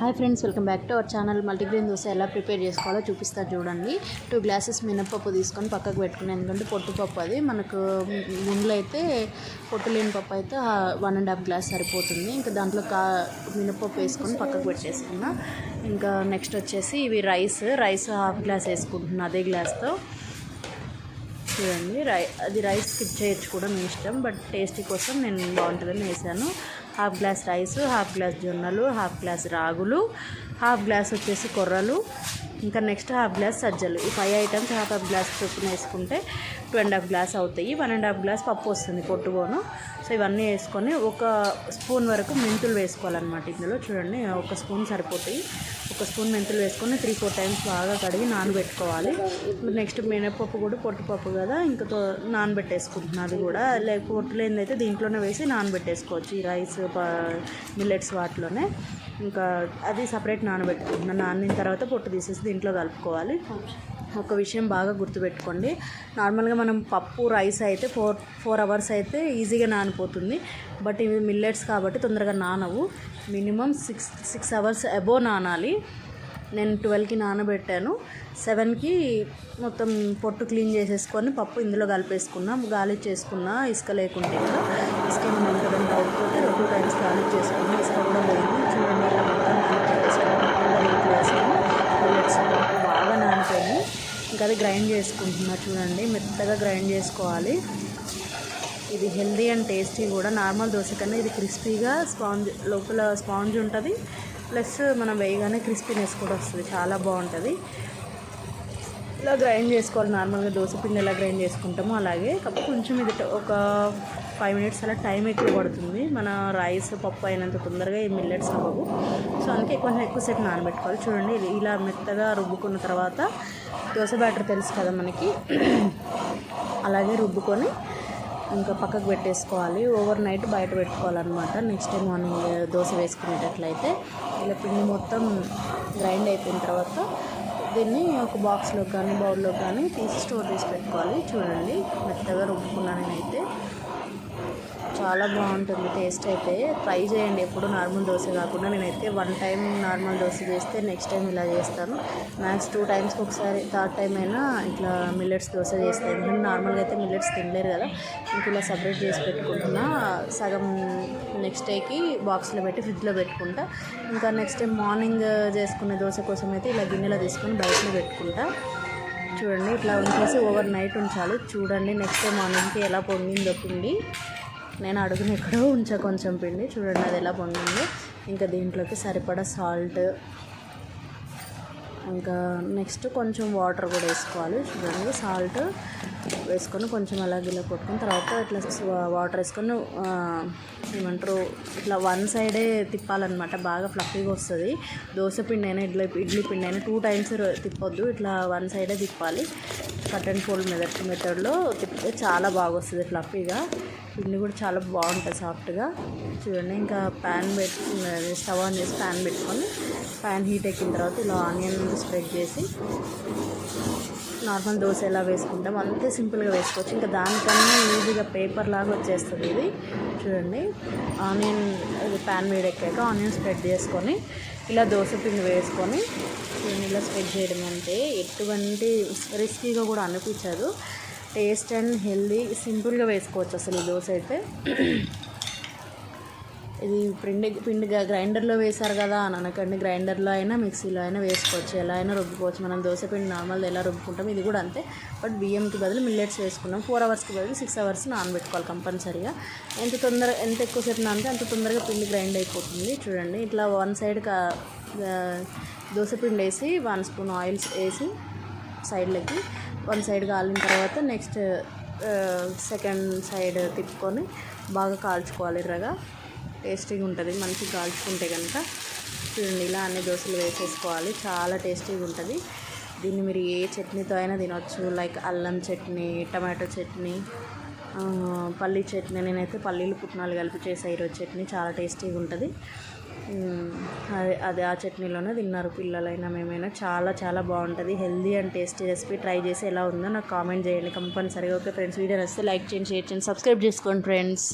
Hi friends, welcome back to our channel. Multigrain dosa ఎలా prepare చేసుకోవాలో చూపిస్తారు చూడండి. 2 గ్లాసెస్ మినప్పప్పు తీసుకొని పక్కకు పెట్టుకుని, ఎందుకంటే పొట్టుపప్పు అది మనకు గుండ్లు అయితే పొట్టు లేని పప్పు అయితే 1.5 గ్లాస్ సరిపోతుంది. ఇంకా దాంట్లో మినప్పప్పు వేసుకొని పక్కకు పెట్టేసుకున్నా. ఇంకా నెక్స్ట్ వచ్చేసి ఇవి రైస్ 1/2 గ్లాస్ వేసుకుంటున్నా అదే గ్లాస్తో. చూడండి, అది రైస్ స్కిప్ చేయొచ్చు కూడా మీ ఇష్టం, బట్ టేస్టీ కోసం నేను బాగుంటుందని వేసాను. 1/2 గ్లాస్ రైస్, 1/2 గ్లాస్ జొన్నలు, 1/2 గ్లాస్ రాగులు, 1/2 గ్లాస్ వచ్చేసి కొర్రలు, ఇంకా నెక్స్ట్ 1/2 గ్లాస్ సజ్జలు. ఈ 5 ఐటమ్స్ 1/2 గ్లాస్ చొప్పున వేసుకుంటే 2.5 గ్లాస్ అవుతాయి. 1.5 గ్లాస్ పప్పు వస్తుంది పొట్టుగోను. సో ఇవన్నీ వేసుకొని 1 స్పూన్ వరకు మెంతులు వేసుకోవాలన్నమాట. ఇందులో చూడండి 1 స్పూన్ సరిపోతాయి. 1 స్పూన్ మెంతులు వేసుకొని 3-4 టైమ్స్ బాగా కడిగి నానబెట్టుకోవాలి. నెక్స్ట్ మినపప్పు కూడా పొట్టుపప్పు కదా, ఇంకా నానబెట్టేసుకుంటున్నాను. అది కూడా పొట్టు లేనిదైతే దీంట్లోనే వేసి నానబెట్టేసుకోవచ్చు. ఈ రైస్ మిల్లెట్స్ వాటిలోనే ఇంకా అది సపరేట్ నానబెట్టుకుంటున్నాను. నానిన తర్వాత పొట్టు తీసేసి దీంట్లో కలుపుకోవాలి. ఒక విషయం బాగా గుర్తుపెట్టుకోండి, నార్మల్గా మనం పప్పు రైస్ అయితే 4 అవర్స్ అయితే ఈజీగా నానిపోతుంది. బట్ ఇవి మిల్లెట్స్ కాబట్టి తొందరగా నానవు. మినిమం 6 అవర్స్ అబోవ్ నానాలి. నేను 12కి నానబెట్టాను. 7కి మొత్తం పొట్టు క్లీన్ చేసేసుకొని పప్పు ఇందులో కలిపేసుకున్నా, గాలి చేసుకున్నా. ఇసుక లేకుంటే కూడా ఇసుక ఏమైనా ఉంటుందని డౌట్ తోటి 2 టైమ్స్ గాలి చేసుకున్నా. ఇసుక కూడా లేదు. చూడండి, ఇలా మొత్తం మిల్లెట్స్ బాగా నానిపోయి ఇంకా అది గ్రైండ్ చేసుకుంటున్నా. చూడండి, మెత్తగా గ్రైండ్ చేసుకోవాలి. ఇది హెల్దీ అండ్ టేస్టీ కూడా. నార్మల్ దోశ కన్నా ఇది క్రిస్పీగా లోపల స్పాంజ్ ఉంటుంది, ప్లస్ మనం వేయగానే క్రిస్పీనెస్ కూడా వస్తుంది. చాలా బాగుంటుంది. ఇలా గ్రైండ్ చేసుకోవాలి. నార్మల్గా దోశ పిండి ఎలా గ్రైండ్ చేసుకుంటామో అలాగే. కాకపోతే కొంచెం ఇది ఒక 5 మినిట్స్ అలా టైం ఎక్కువ పడుతుంది. మన రైస్ పప్పు అయినంత తొందరగా ఈ మిల్లెట్స్ అవ్వవు. సో అందుకే కొంచెం ఎక్కువసేపు నానబెట్టుకోవాలి. చూడండి, ఇలా మెత్తగా రుబ్బుకున్న తర్వాత దోశ బ్యాటర్ తెలుసు కదా మనకి, అలాగే రుబ్బుకొని ఇంకా పక్కకు పెట్టేసుకోవాలి. ఓవర్ నైట్ బయట పెట్టుకోవాలన్నమాట. నెక్స్ట్ డే మార్నింగ్ దోశ వేసుకునేటట్లయితే ఇలా పిండి మొత్తం గ్రైండ్ అయిపోయిన తర్వాత దీన్ని ఒక బాక్స్లో కానీ బౌల్లో కానీ తీసి స్టోర్ చేసి పెట్టుకోవాలి. చూడండి, మెత్తగా రుబ్బుకున్నాను నేనైతే. చాలా బాగుంటుంది టేస్ట్ అయితే. ట్రై చేయండి ఎప్పుడు నార్మల్ దోశ కాకుండా. నేనైతే 1 టైం నార్మల్ దోశ చేస్తే నెక్స్ట్ టైం ఇలా చేస్తాను. మ్యాక్స్ 2 టైమ్స్కి ఒకసారి, 3rd టైం అయినా ఇట్లా మిల్లెట్స్ దోశ చేస్తాను. ఎందుకంటే నార్మల్గా అయితే మిల్లెట్స్ తినలేరు కదా. ఇంక ఇలా సపరేట్ చేసి పెట్టుకుంటున్నా. సగం నెక్స్ట్ డేకి బాక్స్లో పెట్టి ఫ్రిడ్జ్లో పెట్టుకుంటా. ఇంకా నెక్స్ట్ టైం మార్నింగ్ చేసుకునే దోశ కోసం అయితే ఇలా గిన్నెలో తీసుకొని బయటలో పెట్టుకుంటా. చూడండి, ఇట్లా ఉంచేసి ఓవర్ నైట్ ఉంచాలి. చూడండి, నెక్స్ట్ డే మార్నింగ్కి ఎలా పొంగిందో పిండి. నేను అడుగున ఎక్కడో ఉంచా కొంచెం పిండి. చూడండి అది ఎలా పొంగిందో. ఇంకా దీంట్లోకి సరిపడా సాల్ట్, ఇంకా నెక్స్ట్ కొంచెం వాటర్ కూడా వేసుకోవాలి. చూడండి, సాల్ట్ వేసుకొని కొంచెం అలా గిల్ల కొట్టుకుని తర్వాత ఇట్లా వాటర్ వేసుకొని ఏమంటారు ఇట్లా 1 సైడే తిప్పాలన్నమాట. బాగా ఫ్లఫీగా వస్తుంది. దోశ పిండి అయినా ఇడ్లీ పిండి అయినా 2 టైమ్స్ తిప్పొద్దు. ఇట్లా 1 సైడే తిప్పాలి. కట్ అండ్ ఫోల్డ్ మెథడ్లో తిప్పితే చాలా బాగా వస్తుంది ఫ్లఫీగా. పిండి కూడా చాలా బాగుంటుంది సాఫ్ట్గా. చూడండి, ఇంకా స్టవ్ ఆన్ చేసి ప్యాన్ పెట్టుకొని ప్యాన్ హీట్ ఎక్కిన తర్వాత ఇలా ఆనియన్ స్ప్రెడ్ చేసి నార్మల్ దోశ ఎలా వేసుకుంటాం అంతే సింపుల్గా వేసుకోవచ్చు. ఇంకా దానికన్నా ఈజీగా పేపర్ లాగా వచ్చేస్తుంది ఇది. చూడండి, ఆనియన్ ప్యాన్ వేడెక్కాక ఆనియన్ స్ప్రెడ్ చేసుకొని ఇలా దోశ పిండి వేసుకొని ఇలా స్ప్రెడ్ చేయడం అంటే ఎటువంటి రిస్కీగా కూడా అనిపించదు. టేస్ట్ అండ్ హెల్దీ, సింపుల్గా వేసుకోవచ్చు అసలు ఈ దోశ అయితే. ఇది పిండి గ్రైండర్లో వేశారు కదా అని అనకండి. గ్రైండర్లో అయినా మిక్సీలో అయినా వేసుకోవచ్చు, ఎలా అయినా రుబ్బుకోవచ్చు. మనం దోశ పిండి నార్మల్ ఎలా రుబ్బుకుంటాం ఇది కూడా అంతే. బట్ బియ్యంకి బదులు మిల్లెట్స్ వేసుకున్నాం. 4 అవర్స్కి బదులు 6 అవర్స్ నానబెట్టుకోవాలి కంపల్సరీగా. ఎంత ఎక్కువసేపు నానితే అంత తొందరగా పిండి గ్రైండ్ అయిపోతుంది. చూడండి, ఇట్లా 1 సైడ్ దోశ పిండి వేసి 1 స్పూన్ ఆయిల్ వేసి సైడ్లకి 1 సైడ్ కాలిన తర్వాత నెక్స్ట్ సెకండ్ సైడ్ తిప్పుకొని బాగా కాల్చుకోవాలి. ఎర్రగా టేస్టీగా ఉంటుంది మంచిగా కాల్చుకుంటే కనుక. చూడండి, ఇలా అన్ని దోశలు వేసేసుకోవాలి. చాలా టేస్టీగా ఉంటుంది. దీన్ని మీరు ఏ చట్నీతో అయినా తినొచ్చు. లైక్ అల్లం చట్నీ, టమాటో చట్నీ, పల్లీ చట్నీ. నేనైతే పల్లీలు పుట్నాలు కలిపి చేసే ఈరోజు చట్నీ చాలా టేస్టీగా ఉంటుంది. అది ఆ చట్నీలోనే తిన్నారు పిల్లలైనా మేమైనా. చాలా చాలా బాగుంటుంది. Healthy and tasty recipe. Try చేసి ఎలా ఉందో నాకు కామెంట్ చేయండి కంపల్సరీగా. ఓకే ఫ్రెండ్స్, వీడియో నచ్చితే లైక్ చేయండి, షేర్ చేయండి, సబ్స్క్రైబ్ చేసుకోండి ఫ్రెండ్స్.